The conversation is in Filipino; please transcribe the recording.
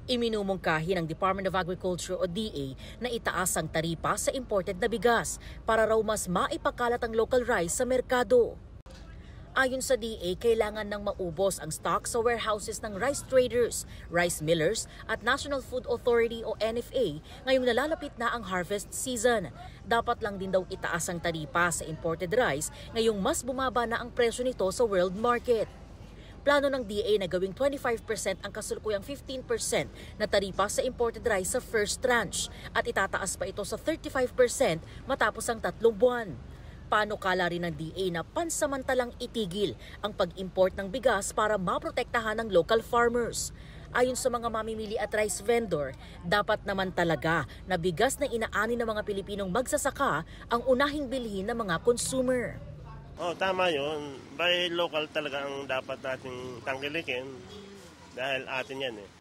Iminumungkahi ng Department of Agriculture o DA na itaas ang taripa sa imported na bigas para raw mas maipakalat ang local rice sa merkado. Ayon sa DA, kailangan nang maubos ang stock sa warehouses ng rice traders, rice millers at National Food Authority o NFA ngayong nalalapit na ang harvest season. Dapat lang din daw itaas ang taripa sa imported rice ngayong mas bumaba na ang presyo nito sa world market. Plano ng DA na gawing 25% ang kasulukuyang 15% na taripa sa imported rice sa first tranche at itataas pa ito sa 35% matapos ang 3 buwan. Panukala rin ng DA na pansamantalang itigil ang pag-import ng bigas para maprotektahan ng local farmers. Ayon sa mga mamimili at rice vendor, dapat naman talaga na bigas na inaani ng mga Pilipinong magsasaka ang unahing bilhin ng mga consumer. Tama yun. By local talaga ang dapat nating tangkilikin dahil atin yan eh.